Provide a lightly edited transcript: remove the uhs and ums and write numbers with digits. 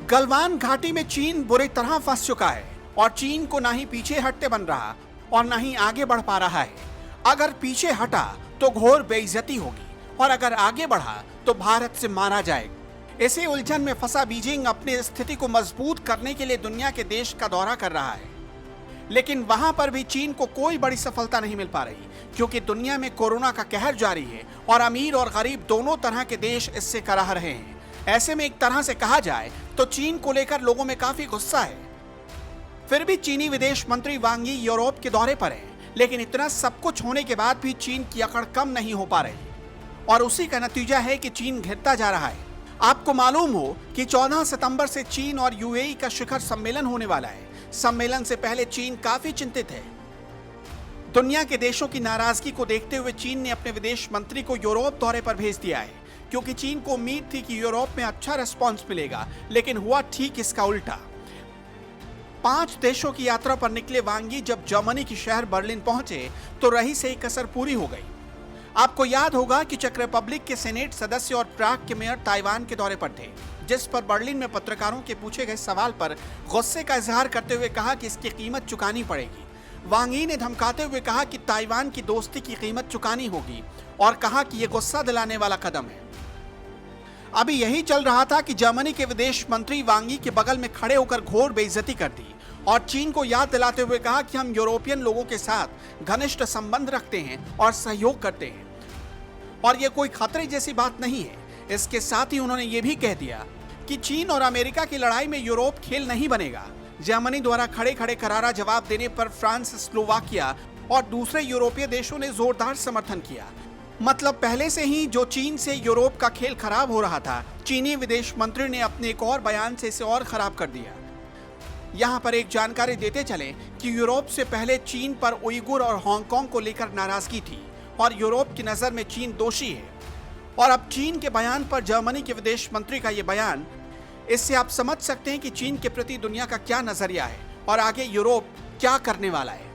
गलवान घाटी में चीन बुरी तरह फंस चुका है और चीन को ना ही पीछे हटते बन रहा और ना ही आगे बढ़ पा रहा है। अगर पीछे हटा तो घोर बेइज्जती होगी और अगर आगे बढ़ा तो भारत से मारा जाएगा। इसी उलझन में फंसा बीजिंग अपनी स्थिति को मजबूत करने के लिए दुनिया के देश का दौरा कर रहा है, लेकिन वहां पर भी चीन को कोई बड़ी सफलता नहीं मिल पा रही, क्योंकि दुनिया में कोरोना का कहर जारी है और अमीर और गरीब दोनों तरह के देश इससे कराह रहे हैं। ऐसे में एक तरह से कहा जाए तो चीन को लेकर लोगों में काफी गुस्सा है। फिर भी चीनी विदेश मंत्री वांग यी यूरोप के दौरे पर है, लेकिन इतना सब कुछ होने के बाद भी चीन की अकड़ कम नहीं हो पा रही और उसी का नतीजा है कि चीन घिरता जा रहा है। आपको मालूम हो कि 14 सितंबर से चीन और यूएई का शिखर सम्मेलन होने वाला है। सम्मेलन से पहले चीन काफी चिंतित है। दुनिया के देशों की नाराजगी को देखते हुए चीन ने अपने विदेश मंत्री को यूरोप दौरे पर भेज दिया है, क्योंकि चीन को उम्मीद थी कि यूरोप में अच्छा रिस्पांस मिलेगा, लेकिन हुआ ठीक इसका उल्टा। 5 देशों की यात्रा पर निकले वांग यी जब जर्मनी की शहर बर्लिन पहुंचे तो रही से ही कसर पूरी हो गई। आपको याद होगा कि चेक रिपब्लिक के सेनेट सदस्य और प्राग के मेयर ताइवान के दौरे पर थे, जिस पर बर्लिन में पत्रकारों के पूछे गए सवाल पर गुस्से का इजहार करते हुए कहा कि इसकी कीमत चुकानी पड़ेगी। वांग यी ने धमकाते हुए कहा कि ताइवान की दोस्ती की कीमत चुकानी होगी और कहा कि यह गुस्सा दिलाने वाला कदम है। अभी यही चल रहा था कि जर्मनी के विदेश मंत्री वांग यी के बगल में खड़े होकर घोर बेइज्जती कर दी और चीन को याद दिलाते हुए कहा कि हम यूरोपियन लोगों के साथ घनिष्ठ संबंध रखते हैं और सहयोग करते हैं और यह कोई खतरे जैसी बात नहीं है। इसके साथ ही उन्होंने ये भी कह दिया कि चीन और अमेरिका की लड़ाई में यूरोप खेल नहीं बनेगा। जर्मनी द्वारा खड़े खड़े करारा जवाब देने पर फ्रांस, स्लोवाकिया और दूसरे यूरोपीय देशों ने जोरदार समर्थन किया। मतलब पहले से ही जो चीन से यूरोप का खेल खराब हो रहा था, चीनी विदेश मंत्री ने अपने एक और बयान से इसे और खराब कर दिया। यहाँ पर एक जानकारी देते चले कि यूरोप से पहले चीन पर उइगुर और हांगकांग को लेकर नाराजगी थी और यूरोप की नजर में चीन दोषी है। और अब चीन के बयान पर जर्मनी के विदेश मंत्री का ये बयान, इससे आप समझ सकते हैं कि चीन के प्रति दुनिया का क्या नजरिया है और आगे यूरोप क्या करने वाला है।